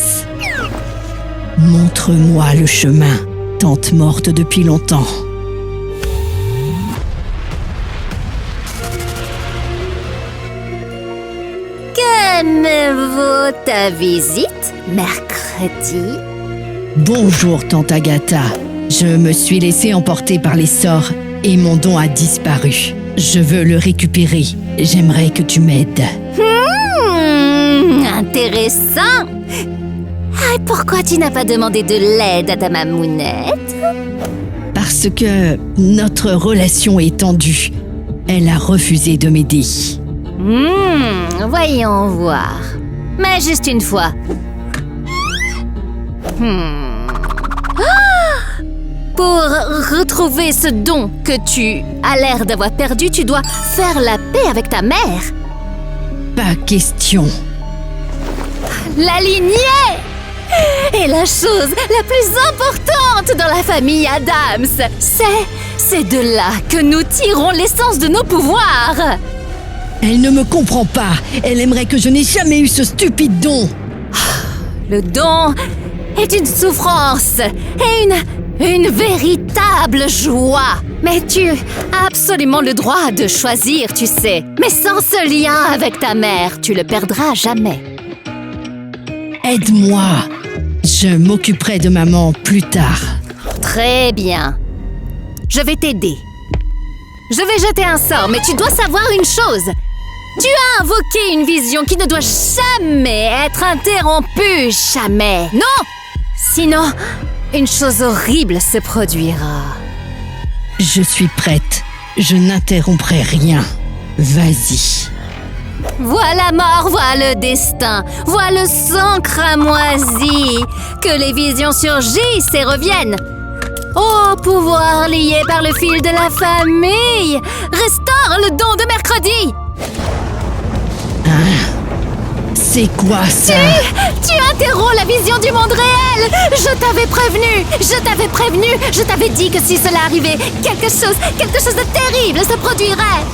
S3: Montre-moi le chemin, tante morte depuis longtemps.
S6: Que me vaut ta visite, mercredi?
S3: Bonjour, tante Agatha. Je me suis laissée emporter par les sorts et mon don a disparu. Je veux le récupérer. J'aimerais que tu m'aides.
S6: Intéressant. Et pourquoi tu n'as pas demandé de l'aide à ta mamounette?
S3: Parce que notre relation est tendue. Elle a refusé de m'aider.
S6: Voyons voir. Mais juste une fois. Pour retrouver ce don que tu as l'air d'avoir perdu, tu dois faire la paix avec ta mère.
S3: Pas question.
S6: La lignée est la chose la plus importante dans la famille Adams. C'est C'est de là que nous tirons l'essence de nos pouvoirs.
S3: Elle ne me comprend pas. Elle aimerait que je n'ai jamais eu ce stupide don.
S6: Le don est une souffrance et une véritable joie. Mais tu as absolument le droit de choisir, tu sais. Mais sans ce lien avec ta mère, tu le perdras jamais.
S3: Aide-moi. Je m'occuperai de maman plus tard.
S6: Très bien. Je vais t'aider. Je vais jeter un sort, mais tu dois savoir une chose. Tu as invoqué une vision qui ne doit jamais être interrompue, jamais. Non! Sinon, une chose horrible se produira.
S3: Je suis prête. Je n'interromprai rien. Vas-y.
S6: Vois la mort, vois le destin, vois le sang cramoisi. Que les visions surgissent et reviennent. Ô pouvoir lié par le fil de la famille, restaure le don de mercredi.
S3: C'est quoi ça?
S6: Tu interromps la vision du monde réel. Je t'avais prévenu, je t'avais dit que si cela arrivait, quelque chose de terrible se produirait.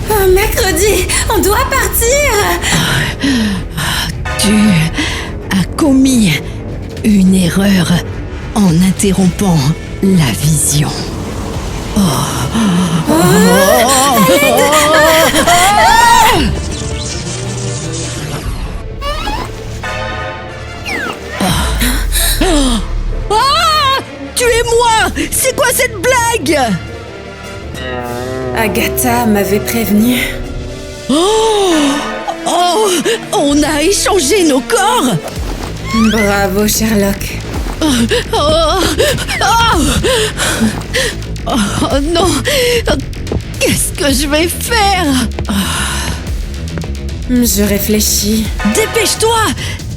S2: Oh, mercredi, on doit partir.
S3: Tu as commis une erreur en interrompant la vision. Tuez-moi! C'est quoi cette blague?
S2: Agatha m'avait prévenu.
S3: Oh! On a échangé nos corps!
S2: Bravo, Sherlock.
S3: Oh non! Qu'est-ce que je vais faire?
S2: Je réfléchis.
S3: Dépêche-toi!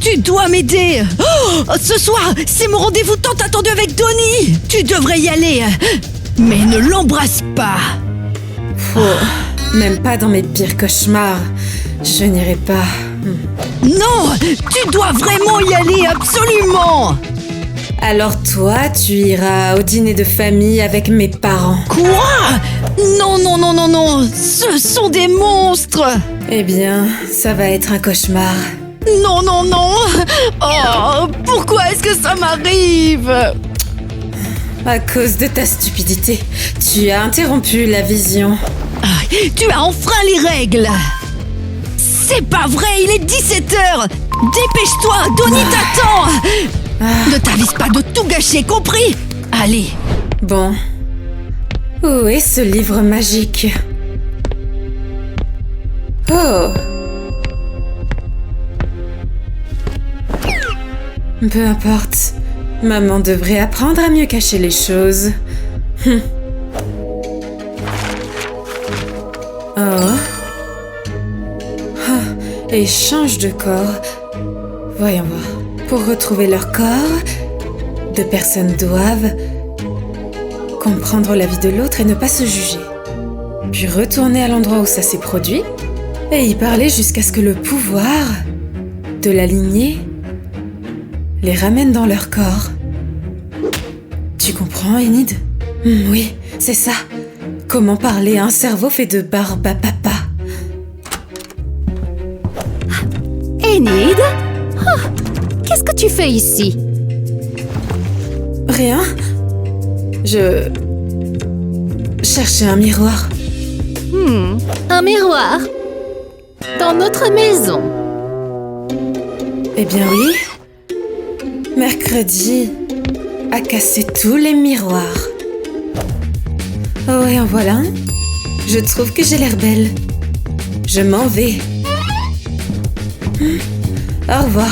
S3: Tu dois m'aider! Oh, ce soir, c'est mon rendez-vous tant attendu avec Donnie! Tu devrais y aller! Mais ne l'embrasse pas!
S2: Même pas dans mes pires cauchemars. Je n'irai pas.
S3: Non! Tu dois vraiment y aller, absolument!
S2: Alors toi, tu iras au dîner de famille avec mes parents.
S3: Quoi? Non, non, non, non, non! Ce sont des monstres!
S2: Eh bien, ça va être un cauchemar.
S3: Non, non, non! Oh, pourquoi est-ce que ça m'arrive?
S2: À cause de ta stupidité, tu as interrompu la vision.
S3: Ah, tu as enfreint les règles! C'est pas vrai, il est 17h! Dépêche-toi, Donnie t'attend! Ne t'avise pas de tout gâcher, compris? Allez!
S2: Bon. Où est ce livre magique? Oh! Peu importe. Maman devrait apprendre à mieux cacher les choses. Oh. Échange de corps. Voyons voir. Pour retrouver leur corps, deux personnes doivent comprendre la vie de l'autre et ne pas se juger. Puis retourner à l'endroit où ça s'est produit et y parler jusqu'à ce que le pouvoir de la lignée les ramène dans leur corps. Tu comprends, Enid? Oui, c'est ça. Comment parler à un cerveau fait de barbe à papa?
S6: Enid? Oh, qu'est-ce que tu fais ici?
S2: Rien. Je cherchais un miroir.
S6: Un miroir? Dans notre maison?
S2: Eh bien oui. Mercredi a cassé tous les miroirs. Oh, et en voilà un. Je trouve que j'ai l'air belle. Je m'en vais. Au revoir.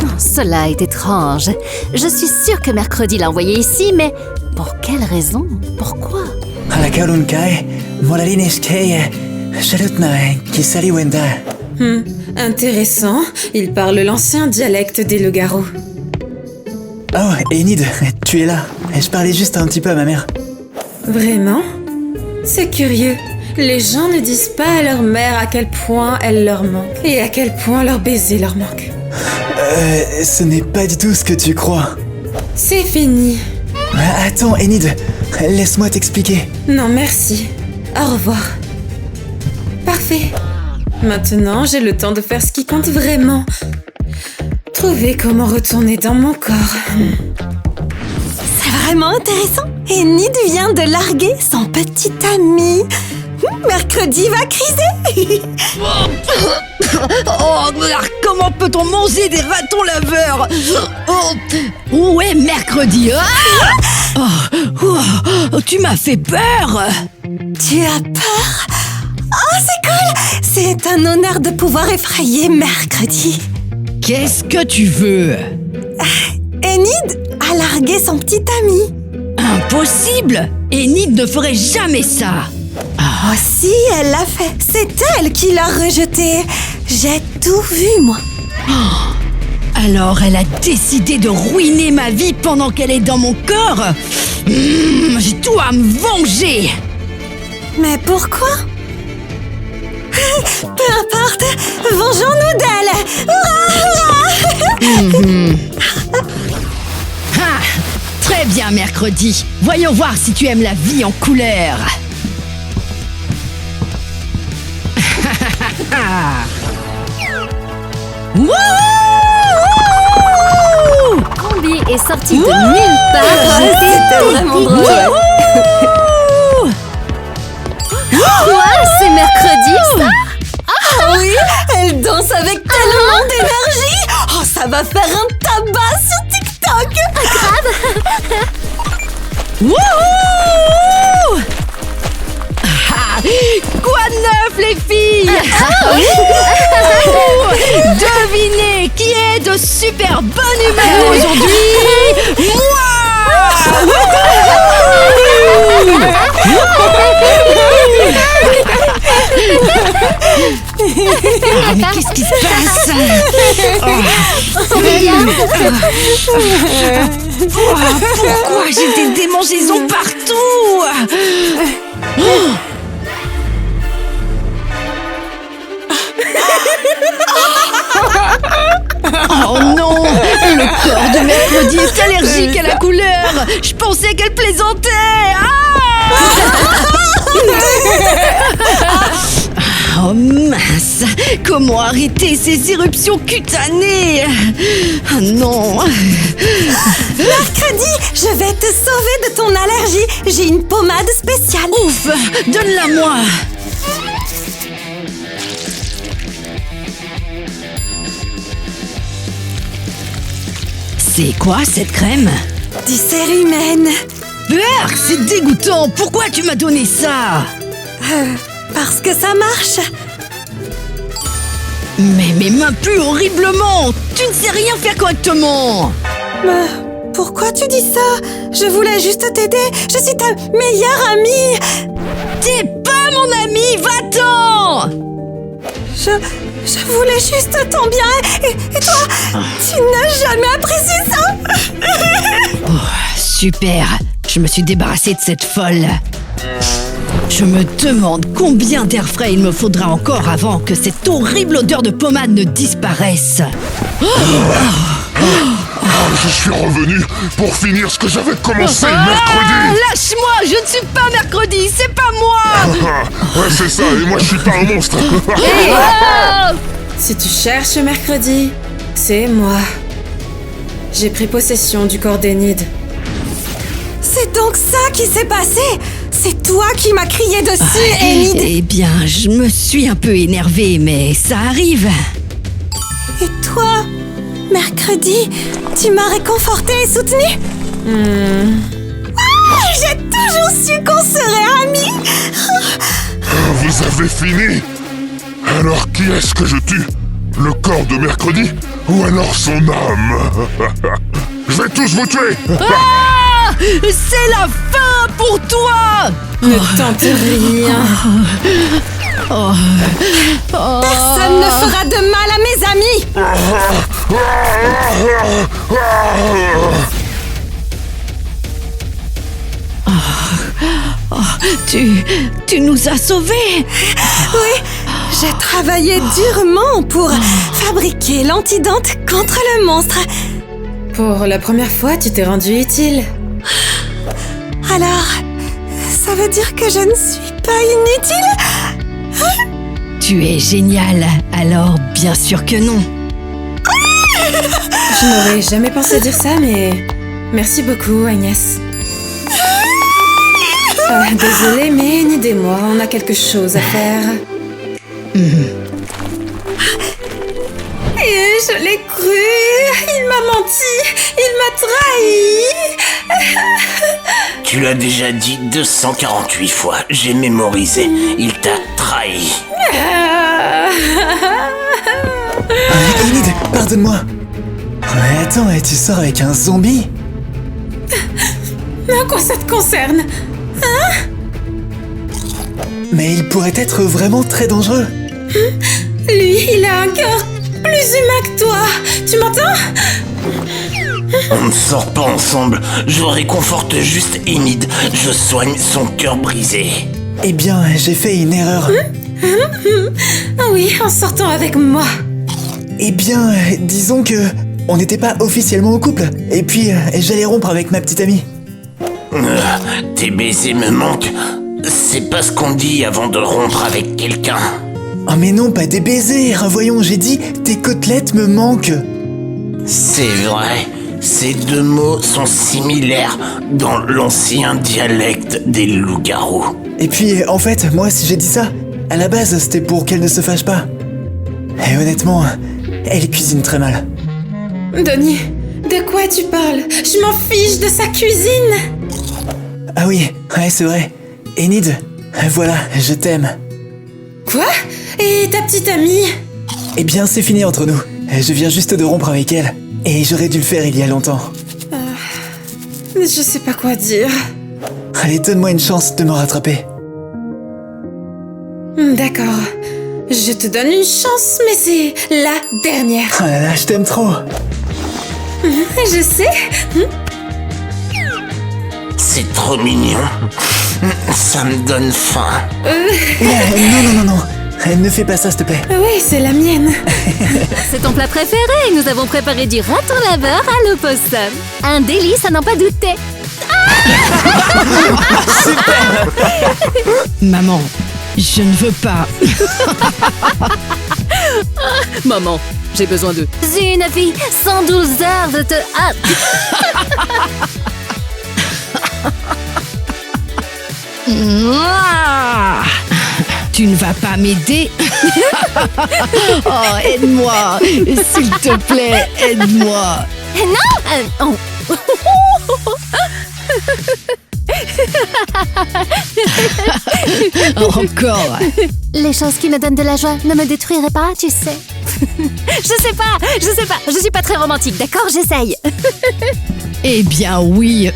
S6: Oh, cela est étrange. Je suis sûre que mercredi l'a envoyé ici, mais pour quelle raison? Pourquoi?
S7: Alakalunkai, Molalineske, Shalutna, Kisali Wenda.
S2: Intéressant. Il parle l'ancien dialecte des loups-garous.
S7: Oh, Enid, tu es là. Je parlais juste un petit peu à ma mère.
S2: Vraiment? C'est curieux. Les gens ne disent pas à leur mère à quel point elle leur manque et à quel point leur baiser leur manque.
S7: Ce n'est pas du tout ce que tu crois.
S2: C'est fini.
S7: Attends, Enid, laisse-moi t'expliquer.
S2: Non, merci. Au revoir. Parfait. Maintenant, j'ai le temps de faire ce qui compte vraiment. Trouver comment retourner dans mon corps.
S1: C'est vraiment intéressant. Enid vient de larguer son petit ami. Mercredi va criser.
S3: Oh, comment peut-on manger des ratons laveurs? Oh, où est mercredi? Tu m'as fait peur.
S1: Tu as peur? Oh, c'est cool. C'est un honneur de pouvoir effrayer Mercredi.
S3: Qu'est-ce que tu veux?
S1: Enid a largué son petit ami.
S3: Impossible! Enid ne ferait jamais ça.
S1: Oh si, elle l'a fait. C'est elle qui l'a rejeté. J'ai tout vu, moi.
S3: Alors elle a décidé de ruiner ma vie pendant qu'elle est dans mon corps. Je dois me venger.
S1: Mais pourquoi? Peu importe, vengeons-nous d'elle.
S3: Très bien, Mercredi. Voyons voir si tu aimes la vie en couleur. Wouhou!
S6: Combi est sorti de nulle part.
S1: C'était vraiment drôle.
S6: Quoi? C'est mercredi, ça?
S1: Ah oui, elle danse avec tellement d'énergie. Oh, ça va faire un tabac sur TikTok.
S3: Wouhou! Quoi de neuf, les filles? Devinez qui est de super bonne humeur aujourd'hui? Moi! Mais qu'est-ce qui se passe? Pourquoi j'ai des démangeaisons partout? Oh non! Le corps de Mercredi est allergique à la couleur! Je pensais qu'elle plaisantait! Oh mince! Comment arrêter ces éruptions cutanées? Oh non!
S1: Mercredi, je vais te sauver de ton allergie. J'ai une pommade spéciale.
S3: Ouf! Donne-la-moi! C'est quoi cette crème?
S1: Du cérumen.
S3: Berk, c'est dégoûtant! Pourquoi tu m'as donné ça?
S1: Parce que ça marche.
S3: Mais mes mains puent horriblement! Tu ne sais rien faire correctement!
S1: Mais pourquoi tu dis ça? Je voulais juste t'aider. Je suis ta meilleure amie.
S3: T'es pas mon ami, va-t'en!
S1: Je voulais juste ton bien. Et toi, tu n'as jamais apprécié ça?
S3: Super! Je me suis débarrassée de cette folle. Je me demande combien d'air frais il me faudra encore avant que cette horrible odeur de pommade ne disparaisse.
S9: Je suis revenu pour finir ce que j'avais commencé mercredi.
S3: Lâche-moi, je ne suis pas Mercredi, c'est pas moi.
S9: Ouais, c'est ça, et moi je suis pas un monstre.
S2: Si tu cherches Mercredi, c'est moi. J'ai pris possession du corps d'Enid.
S1: C'est donc ça qui s'est passé. C'est toi qui m'as crié dessus, Enid.
S3: Eh bien, je me suis un peu énervée, mais ça arrive.
S1: Et toi, Mercredi, tu m'as réconfortée et soutenue. J'ai toujours su qu'on serait amis.
S9: Vous avez fini? Alors qui est-ce que je tue? Le corps de Mercredi ou alors son âme? Je vais tous vous tuer.
S3: C'est la fin pour toi.
S2: Ne tente rien.
S1: Personne ne fera de mal à mes amis.
S3: Tu nous as sauvés.
S1: Oui, J'ai travaillé durement pour fabriquer l'antidote contre le monstre.
S2: Pour la première fois, tu t'es rendu utile.
S1: Alors, ça veut dire que je ne suis pas inutile?
S3: Tu es génial, alors bien sûr que non.
S2: Je n'aurais jamais pensé dire ça, mais merci beaucoup, Agnès. Désolée, mais Enid et moi, on a quelque chose à faire. Et je l'ai cru. Il m'a menti. Il m'a trahi.
S5: Tu l'as déjà dit 248 fois, j'ai mémorisé. Il t'a trahi.
S7: Enid, pardonne-moi. Ouais, attends, tu sors avec un zombie?
S2: À quoi ça te concerne?
S7: Mais il pourrait être vraiment très dangereux.
S2: Lui, il a un cœur plus humain que toi. Tu m'entends?
S5: On ne sort pas ensemble, je réconforte juste Enid. Je soigne son cœur brisé.
S7: Eh bien, j'ai fait une erreur.
S2: Ah oui, en sortant avec moi.
S7: Eh bien, disons que on n'était pas officiellement en couple. Et puis, j'allais rompre avec ma petite amie.
S5: Tes baisers me manquent. C'est pas ce qu'on dit avant de rompre avec quelqu'un.
S7: Oh mais non, pas des baisers. Voyons, j'ai dit tes côtelettes me manquent.
S5: C'est vrai, ces deux mots sont similaires dans l'ancien dialecte des loups-garous.
S7: Et puis, en fait, moi, si j'ai dit ça, à la base, c'était pour qu'elle ne se fâche pas. Et honnêtement, elle cuisine très mal.
S2: Donnie, de quoi tu parles? Je m'en fiche de sa cuisine.
S7: Ah oui, ouais, c'est vrai. Enid, voilà, je t'aime.
S2: Quoi? Et ta petite amie?
S7: Eh bien, c'est fini entre nous. Je viens juste de rompre avec elle. Et j'aurais dû le faire il y a longtemps.
S2: Je sais pas quoi dire.
S7: Allez, donne-moi une chance de me rattraper.
S2: D'accord. Je te donne une chance, mais c'est la dernière.
S7: Oh là là, je t'aime trop.
S2: Je sais.
S5: C'est trop mignon. Ça me donne faim.
S7: Non. Ne fais pas ça, s'il te plaît.
S2: Oui, c'est la mienne.
S6: C'est ton plat préféré. Nous avons préparé du raton laveur à l'opossum. Un délice à n'en pas douter.
S3: Maman, je ne veux pas.
S1: Maman, j'ai besoin d'eux.
S6: Une fille 112 heures de te... Ah.
S3: Mouah. Tu ne vas pas m'aider? Oh, aide-moi. S'il te plaît, aide-moi.
S6: Non
S3: Encore.
S6: Les choses qui me donnent de la joie ne me détruiraient pas, tu sais. Je sais pas. Je suis pas très romantique, d'accord? J'essaye.
S3: Eh bien, oui.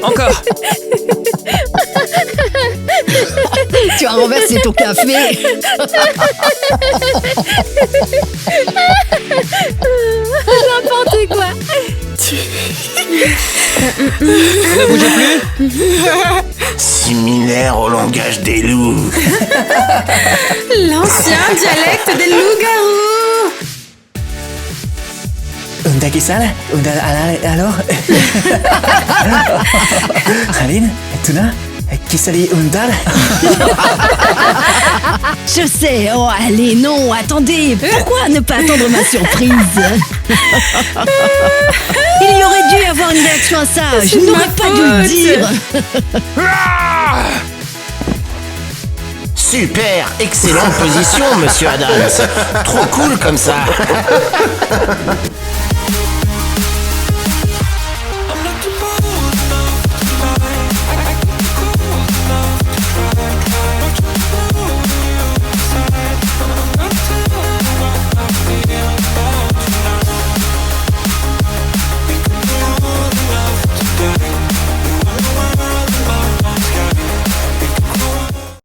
S4: Encore.
S3: Tu as renversé ton café.
S6: N'importe quoi.
S4: Ne bougez plus.
S5: Similaire au langage des loups.
S2: L'ancien dialecte des loups-garous.
S7: Unda kisal? Unda alors? Aline? Tuna? Kisali undal?
S3: Je sais. Oh, allez, non, attendez. Pourquoi ne pas attendre ma surprise? Il y aurait dû avoir une réaction à ça. Je n'aurais pas dû le dire.
S5: Super, excellente position, monsieur Adams. Trop cool comme ça.